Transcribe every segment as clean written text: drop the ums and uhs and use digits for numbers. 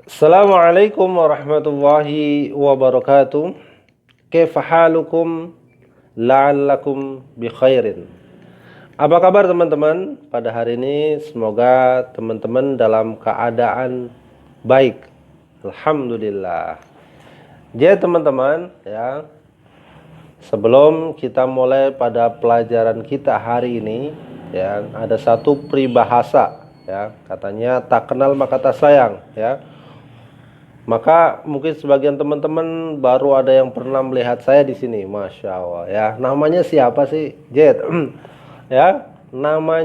Assalamualaikum warahmatullahi wabarakatuh. Kaifa halukum? La'allakum bi khairin. Apa kabar teman-teman? Pada hari ini semoga teman-teman dalam keadaan baik. Alhamdulillah. Jadi teman-teman ya, sebelum kita mulai pada pelajaran kita hari ini ya, ada satu peribahasa ya, katanya tak kenal maka tak sayang ya. Maka mungkin sebagian teman-teman baru ada yang pernah melihat saya di sini, masya Allah ya. Namanya siapa sih, Jet? Ya, nama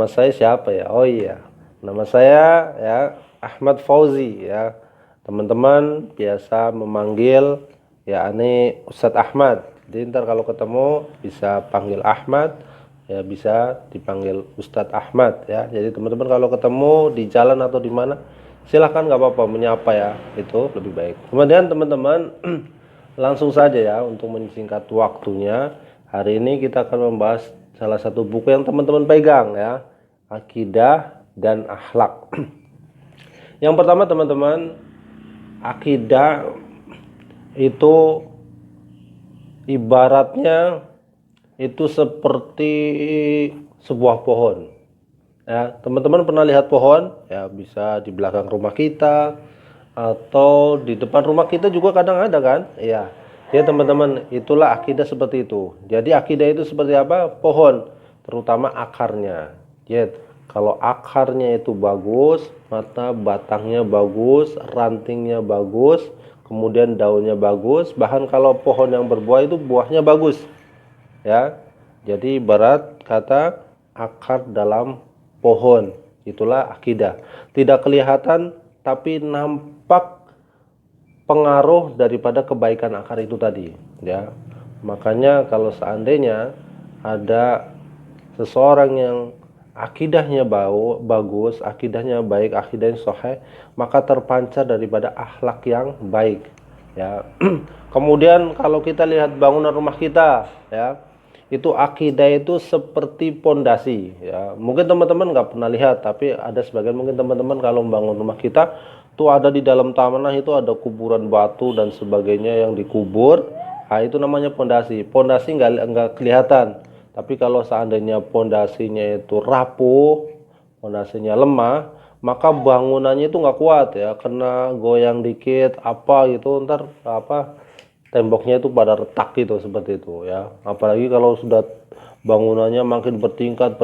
saya siapa ya? Oh iya, nama saya ya Ahmad Fauzi ya. Teman-teman biasa memanggil ya ini Ustadz Ahmad. Jadi ntar kalau ketemu bisa panggil Ahmad, ya bisa dipanggil Ustadz Ahmad ya. Jadi teman-teman kalau ketemu di jalan atau di mana, silahkan nggak apa-apa menyapa ya, itu lebih baik. Kemudian teman-teman langsung saja ya untuk menyingkat waktunya. Hari ini kita akan membahas salah satu buku yang teman-teman pegang ya, Akidah dan Akhlak. Yang pertama teman-teman, akidah itu ibaratnya itu seperti sebuah pohon. Ya, teman-teman pernah lihat pohon? Ya, bisa di belakang rumah kita atau di depan rumah kita juga kadang ada kan? Iya. Ya, teman-teman, itulah akidah seperti itu. Jadi akidah itu seperti apa? Pohon, terutama akarnya. Ya, kalau akarnya itu bagus, maka batangnya bagus, rantingnya bagus, kemudian daunnya bagus, bahkan kalau pohon yang berbuah itu buahnya bagus. Ya. Jadi ibarat kata akar dalam pohon, itulah akidah. Tidak kelihatan tapi nampak pengaruh daripada kebaikan akar itu tadi ya. Makanya kalau seandainya ada seseorang yang akidahnya bagus, akidahnya baik, akidahnya sahih, maka terpancar daripada akhlak yang baik ya. Kemudian kalau kita lihat bangunan rumah kita ya, itu akidah itu seperti pondasi ya. Mungkin teman-teman nggak pernah lihat, tapi ada sebagian mungkin teman-teman kalau membangun rumah kita tuh ada di dalam tanah itu ada kuburan batu dan sebagainya yang dikubur. Nah, itu namanya pondasi. Pondasi nggak kelihatan, tapi kalau seandainya pondasinya itu rapuh, pondasinya lemah, maka bangunannya itu nggak kuat ya, kena goyang dikit apa gitu ntar apa temboknya itu pada retak gitu seperti itu ya. Apalagi kalau sudah bangunannya makin bertingkat,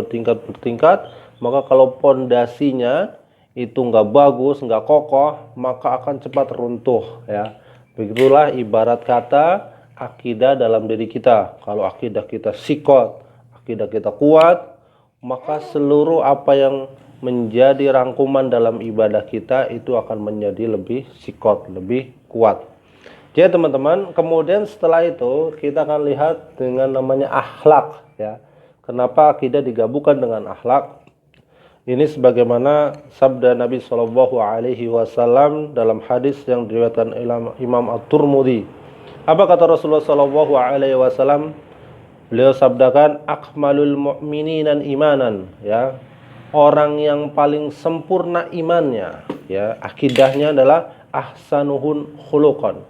maka kalau pondasinya itu nggak bagus, nggak kokoh, maka akan cepat runtuh ya. Begitulah ibarat kata akidah dalam diri kita. Kalau akidah kita sikot, akidah kita kuat, maka seluruh apa yang menjadi rangkuman dalam ibadah kita itu akan menjadi lebih sikot, lebih kuat. Jadi teman-teman, kemudian setelah itu kita akan lihat dengan namanya akhlak ya. Kenapa akidah digabungkan dengan akhlak? Ini sebagaimana sabda Nabi Shallallahu Alaihi Wasallam dalam hadis yang diriwayatkan Imam At-Tirmidzi. Apa kata Rasulullah Shallallahu Alaihi Wasallam? Beliau sabdakan, akmalul mu'mininan imanan ya. Orang yang paling sempurna imannya ya, akidahnya adalah ahsanuhum khuluqan,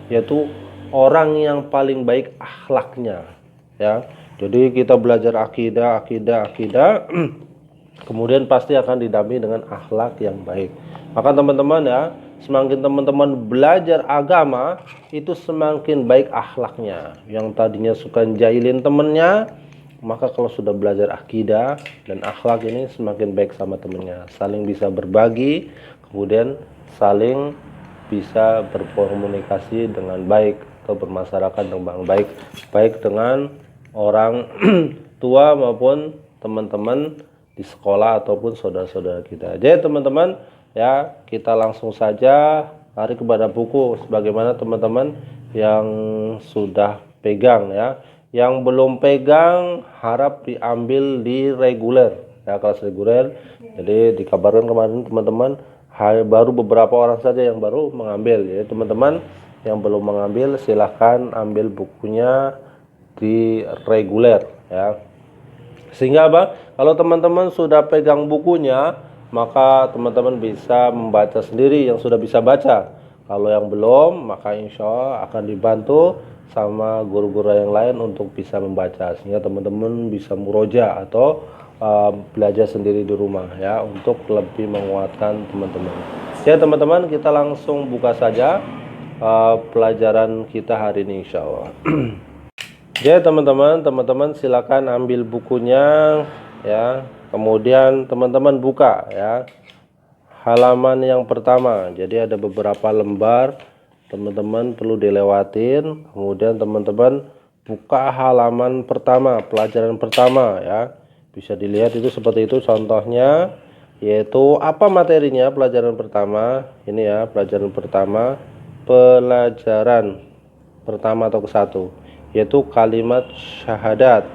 yaitu orang yang paling baik akhlaknya ya. Jadi kita belajar akidah kemudian pasti akan didampingi dengan akhlak yang baik. Maka teman-teman ya, semakin teman-teman belajar agama itu semakin baik akhlaknya. Yang tadinya suka jahilin temennya, maka kalau sudah belajar akidah dan akhlak ini semakin baik sama temennya, saling bisa berbagi, kemudian saling bisa berkomunikasi dengan baik atau bermasyarakat dengan baik, baik dengan orang tua maupun teman-teman di sekolah ataupun saudara-saudara kita. Jadi teman-teman ya, kita langsung saja lari kepada buku sebagaimana teman-teman yang sudah pegang ya. Yang belum pegang harap diambil di reguler ya, kelas reguler. Jadi dikabarkan kemarin teman-teman baru beberapa orang saja yang baru mengambil. Jadi teman-teman yang belum mengambil silahkan ambil bukunya di reguler ya. Sehingga apa? Kalau teman-teman sudah pegang bukunya, maka teman-teman bisa membaca sendiri yang sudah bisa baca. Kalau yang belum, maka insya Allah akan dibantu sama guru-guru yang lain untuk bisa membaca. Sehingga teman-teman bisa muroja atau belajar sendiri di rumah ya, untuk lebih menguatkan teman-teman. Ya teman-teman, kita langsung buka saja pelajaran kita hari ini insya Allah. Ya teman-teman silakan ambil bukunya ya, kemudian teman-teman buka ya halaman yang pertama. Jadi ada beberapa lembar, teman-teman perlu dilewatin. Kemudian teman-teman buka halaman pertama, pelajaran pertama ya. Bisa dilihat itu seperti itu contohnya, yaitu apa materinya pelajaran pertama. Ini ya pelajaran pertama, pelajaran pertama atau ke-1, yaitu kalimat syahadat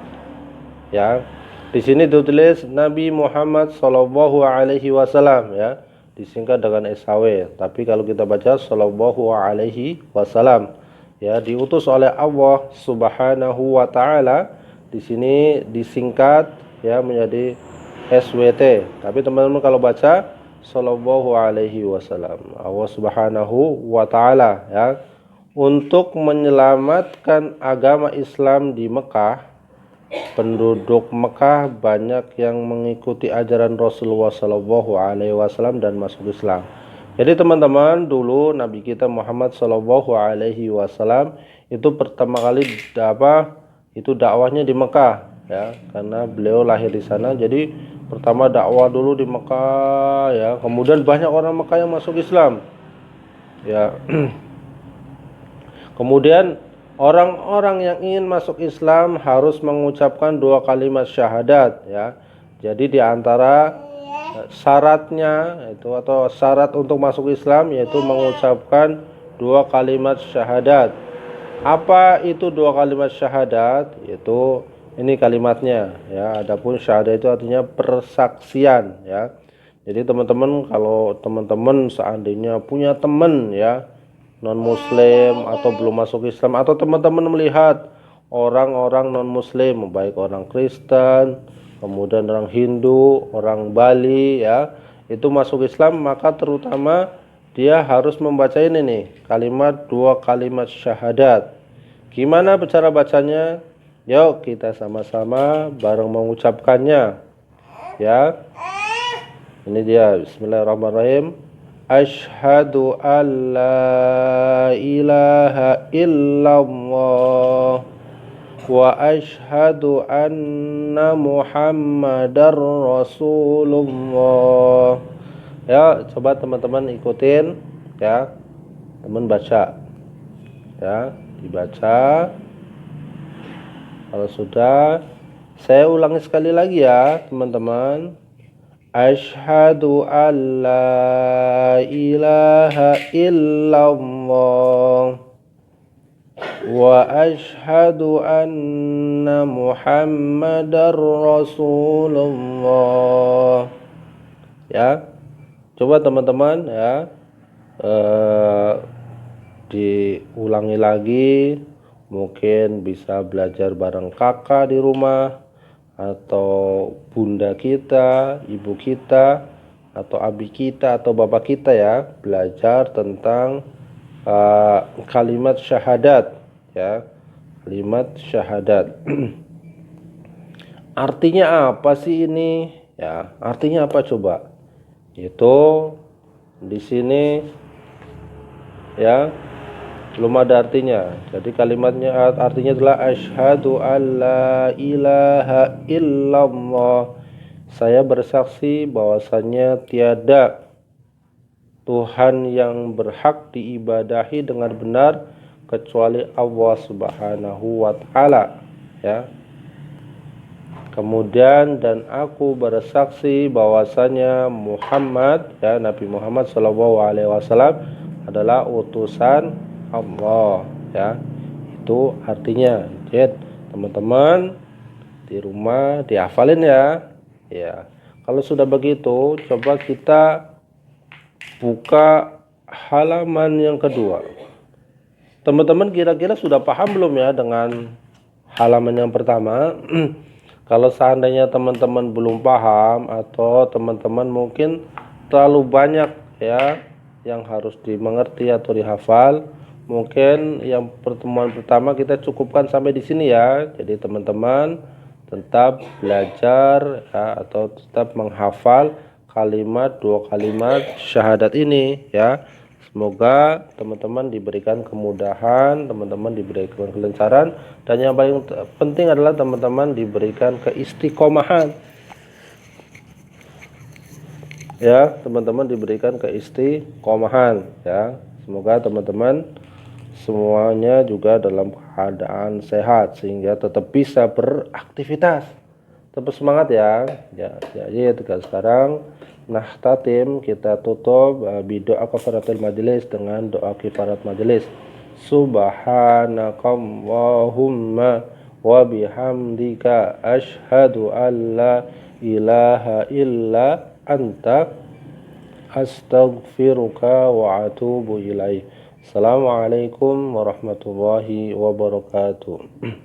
ya. Di sini ditulis Nabi Muhammad Shallallahu Alaihi Wasallam ya, disingkat dengan SAW. Tapi kalau kita baca Shallallahu Alaihi Wasallam ya, diutus oleh Allah Subhanahu Wa Taala. Di sini disingkat ya menjadi SWT. Tapi teman-teman kalau baca Shallallahu Alaihi Wasallam, Allah Subhanahu Wa Taala ya, untuk menyelamatkan agama Islam di Mekah. Penduduk Mekah banyak yang mengikuti ajaran Rasulullah Shallallahu Alaihi Wasallam dan masuk Islam. Jadi teman-teman, dulu Nabi kita Muhammad Shallallahu Alaihi Wasallam itu pertama kali itu dakwahnya di Mekah ya, karena beliau lahir di sana. Jadi pertama dakwah dulu di Mekah ya, kemudian banyak orang Mekah yang masuk Islam ya. Kemudian orang-orang yang ingin masuk Islam harus mengucapkan 2 kalimat syahadat ya. Jadi di antara syaratnya itu atau syarat untuk masuk Islam yaitu mengucapkan 2 kalimat syahadat. Apa itu 2 kalimat syahadat? Yaitu ini kalimatnya ya. Adapun syahadat itu artinya persaksian ya. Jadi teman-teman, kalau teman-teman seandainya punya teman ya non muslim atau belum masuk Islam, atau teman-teman melihat orang-orang non muslim, baik orang Kristen, kemudian orang Hindu, orang Bali ya, itu masuk Islam, maka terutama dia harus membaca ini nih, kalimat 2 kalimat syahadat. Gimana cara bacanya? Yuk kita sama-sama bareng mengucapkannya ya. Ini dia, bismillahirrahmanirrahim. Asyhadu an la ilaha illallah wa asyhadu anna Muhammadar Rasulullah. Ya, coba teman-teman ikutin ya. Teman baca. Ya, dibaca. Kalau sudah, saya ulangi sekali lagi ya, teman-teman. Asyhadu an la ilaha illallah wa asyhadu anna Muhammadar Rasulullah. Ya, coba teman-teman ya, diulangi lagi. Mungkin bisa belajar bareng kakak di rumah, atau bunda kita, ibu kita, atau abi kita, atau bapak kita ya, belajar tentang kalimat syahadat ya, kalimat syahadat. Artinya apa sih ini ya? Artinya apa coba? Itu di sini ya, belum ada artinya. Jadi kalimatnya artinya adalah asyhadu alla ilaha illallah. Saya bersaksi bahwasanya tiada Tuhan yang berhak diibadahi dengan benar kecuali Allah Subhanahu wa taala ya. Kemudian dan aku bersaksi bahwasanya Muhammad ya, Nabi Muhammad sallallahu alaihi wasallam adalah utusan Allah ya. Itu artinya. Jadi teman-teman di rumah dihafalin ya. Ya. Kalau sudah begitu, coba kita buka halaman yang kedua. Teman-teman kira-kira sudah paham belum ya dengan halaman yang pertama? Kalau seandainya teman-teman belum paham atau teman-teman mungkin terlalu banyak ya yang harus dimengerti atau dihafal, mungkin yang pertemuan pertama kita cukupkan sampai di sini ya. Jadi teman-teman tetap belajar ya, atau tetap menghafal dua kalimat syahadat ini ya. Semoga teman-teman diberikan kemudahan, teman-teman diberikan kelancaran, dan yang paling penting adalah teman-teman diberikan keistiqomahan. Ya, teman-teman diberikan keistiqomahan ya. Semoga teman-teman semuanya juga dalam keadaan sehat sehingga tetap bisa beraktivitas. Tetap semangat ya. Jadi sekarang Tatim kita tutup bidoa kafaratul majelis dengan doa kifarat majelis. Subhanakallahumma wa bihamdika asyhadu an la ilaha illa anta astaghfiruka wa atubu ilaih. Assalamualaikum warahmatullahi wabarakatuh.